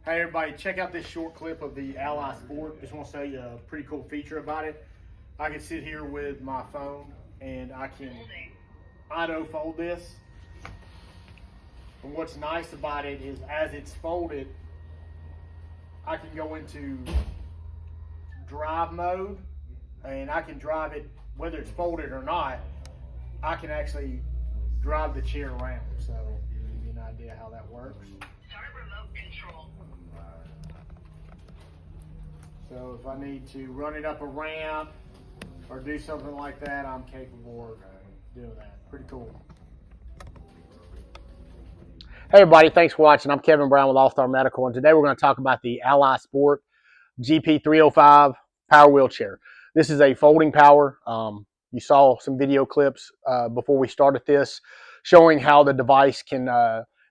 Hey everybody, check out this short clip of the Ally Sport. Just want to show you a pretty cool feature about it. I can sit here with my phone and I can auto fold this. And what's nice about it is as it's folded, I can go into drive mode and I can drive it, whether it's folded or not, I can actually drive the chair around. So give you an idea how that works. Start remote control. So if I need to run it up a ramp or do something like that, I'm capable of doing that. Pretty cool. Hey everybody, thanks for watching. I'm Kevin Brown with All Star Medical, and today we're going to talk about the Ally Sport GP305 power wheelchair. This is a folding power. You saw some video clips before we started this showing how the device can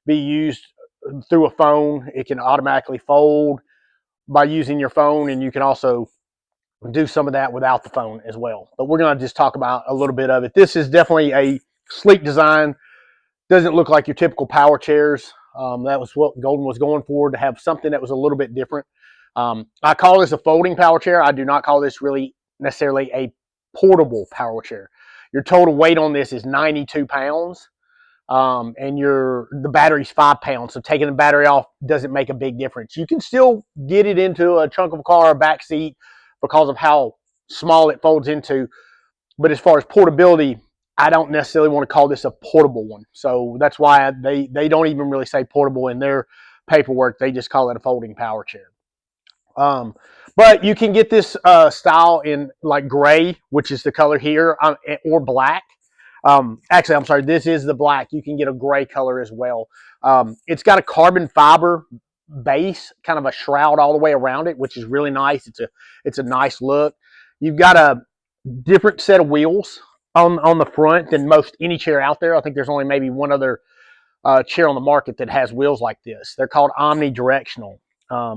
be used through a phone. It can automatically fold by using your phone, and you can also do some of that without the phone as well. But we're going to just talk about a little bit of it. This is definitely a sleek design. Doesn't look like your typical power chairs. That was what Golden was going for, to have something that was a little bit different. I call this a folding power chair. I do not call this really necessarily a portable power chair. Your total weight on this is 92 pounds. And the battery's 5 pounds, so taking the battery off doesn't make a big difference. You can still get it into a trunk of a car or back seat because of how small it folds into, but as far as portability, I don't necessarily want to call this a portable one. So that's why they don't even really say portable in their paperwork. They just call it a folding power chair. But you can get this style in like gray, which is the color here, or black. Actually, I'm sorry, this is the black. You can get a gray color as well. It's got a carbon fiber base, kind of a shroud all the way around it, which is really nice. It's a nice look. You've got a different set of wheels on the front than most any chair out there. I think there's only maybe one other chair on the market that has wheels like this. They're called omnidirectional.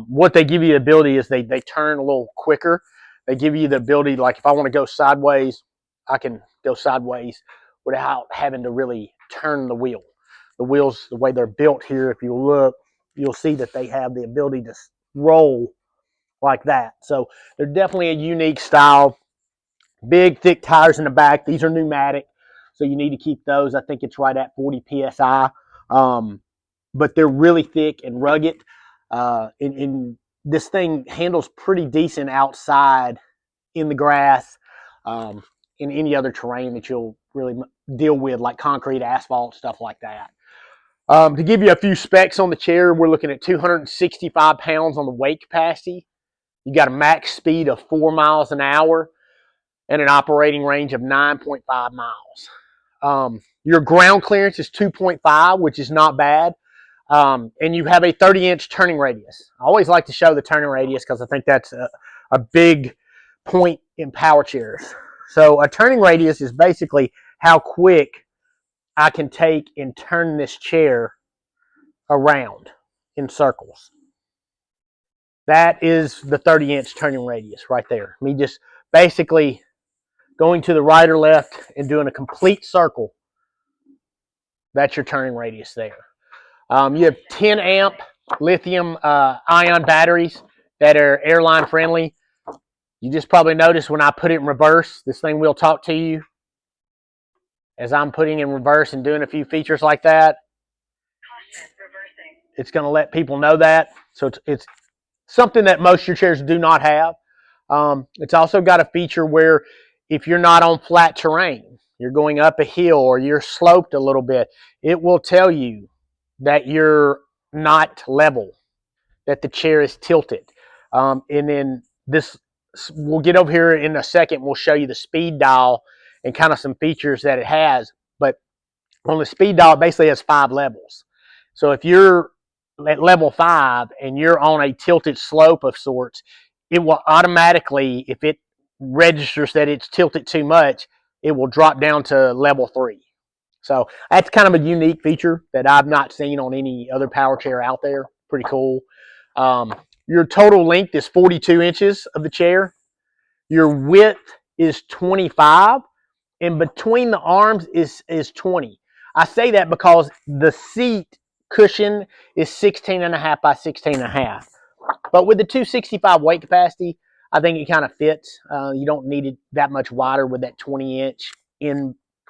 What they give you the ability is they turn a little quicker. They give you the ability, like if I want to go sideways, I can go sideways without having to really turn the wheel. The wheels, the way they're built here, if you look, you'll see that they have the ability to roll like that. So they're definitely a unique style. Big, thick tires in the back. These are pneumatic, so you need to keep those. I think it's right at 40 PSI. But they're really thick and rugged. And this thing handles pretty decent outside in the grass, in any other terrain that you'll really deal with, like concrete, asphalt, stuff like that. To give you a few specs on the chair, we're looking at 265 pounds on the weight capacity. You got a max speed of 4 miles an hour and an operating range of 9.5 miles. Your ground clearance is 2.5, which is not bad. And you have a 30-inch turning radius. I always like to show the turning radius because I think that's a big point in power chairs. So a turning radius is basically how quick I can take and turn this chair around in circles. That is the 30-inch turning radius right there. Me just basically going to the right or left and doing a complete circle. That's your turning radius there. You have 10 amp lithium ion batteries that are airline friendly. You just probably noticed when I put it in reverse, this thing will talk to you as I'm putting in reverse and doing a few features like that. It's going to let people know that. So it's something that most of your chairs do not have. It's also got a feature where if you're not on flat terrain, you're going up a hill or you're sloped a little bit, it will tell you that you're not level, that the chair is tilted. And then we'll get over here in a second. We'll show you the speed dial and kind of some features that it has. But on the speed dial, it basically has 5 levels. So if you're at level 5 and you're on a tilted slope of sorts, it will automatically, if it registers that it's tilted too much, it will drop down to level 3. So that's kind of a unique feature that I've not seen on any other power chair out there. Pretty cool. Your total length is 42 inches of the chair. Your width is 25, and between the arms is 20. I say that because the seat cushion is 16.5 by 16.5. But with the 265 weight capacity, I think it kind of fits. You don't need it that much wider with that 20-inch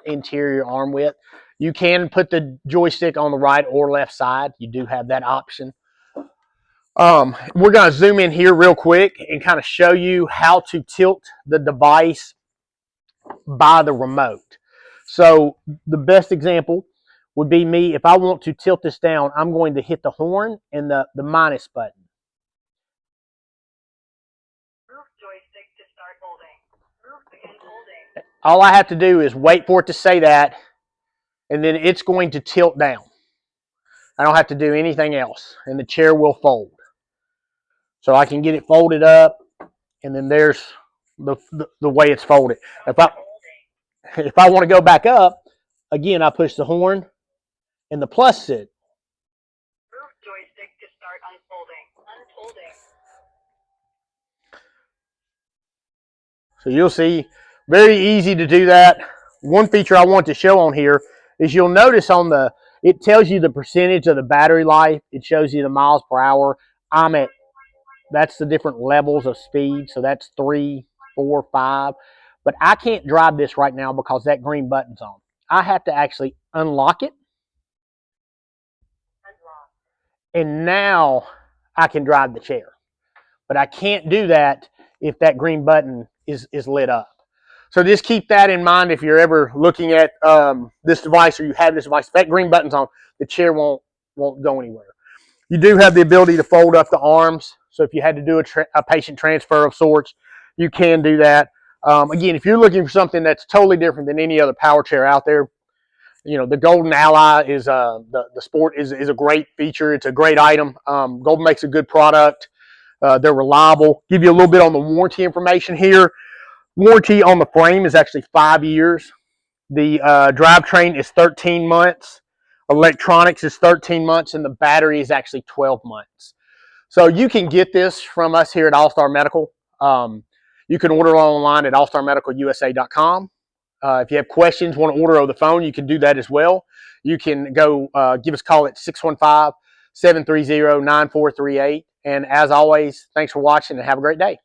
interior arm width. You can put the joystick on the right or left side. You do have that option. We're going to zoom in here real quick and kind of show you how to tilt the device by the remote. So the best example would be me. If I want to tilt this down, I'm going to hit the horn and the minus button. Move joystick to start holding. Move begin holding. All I have to do is wait for it to say that, and then it's going to tilt down. I don't have to do anything else, and the chair will fold. So I can get it folded up, and then there's the way it's folded. If I want to go back up, again, I push the horn and the plus sit. Move joystick to start unfolding. Unfolding. So you'll see, very easy to do that. One feature I want to show on here is you'll notice on it tells you the percentage of the battery life. It shows you the miles per hour. That's the different levels of speed. So that's 3, 4, 5. But I can't drive this right now because that green button's on. I have to actually unlock it. And now I can drive the chair. But I can't do that if that green button is lit up. So just keep that in mind if you're ever looking at this device or you have this device. If that green button's on, the chair won't go anywhere. You do have the ability to fold up the arms. So if you had to do a patient transfer of sorts, you can do that. Again, if you're looking for something that's totally different than any other power chair out there, the Golden Ally is the Sport is a great feature. It's a great item. Golden makes a good product. They're reliable. Give you a little bit on the warranty information here. Warranty on the frame is actually 5 years. The drivetrain is 13 months. Electronics is 13 months, and the battery is actually 12 months. So you can get this from us here at All Star Medical. You can order online at allstarmedicalusa.com. If you have questions, want to order over the phone, you can do that as well. You can go give us a call at 615-730-9438. And as always, thanks for watching and have a great day.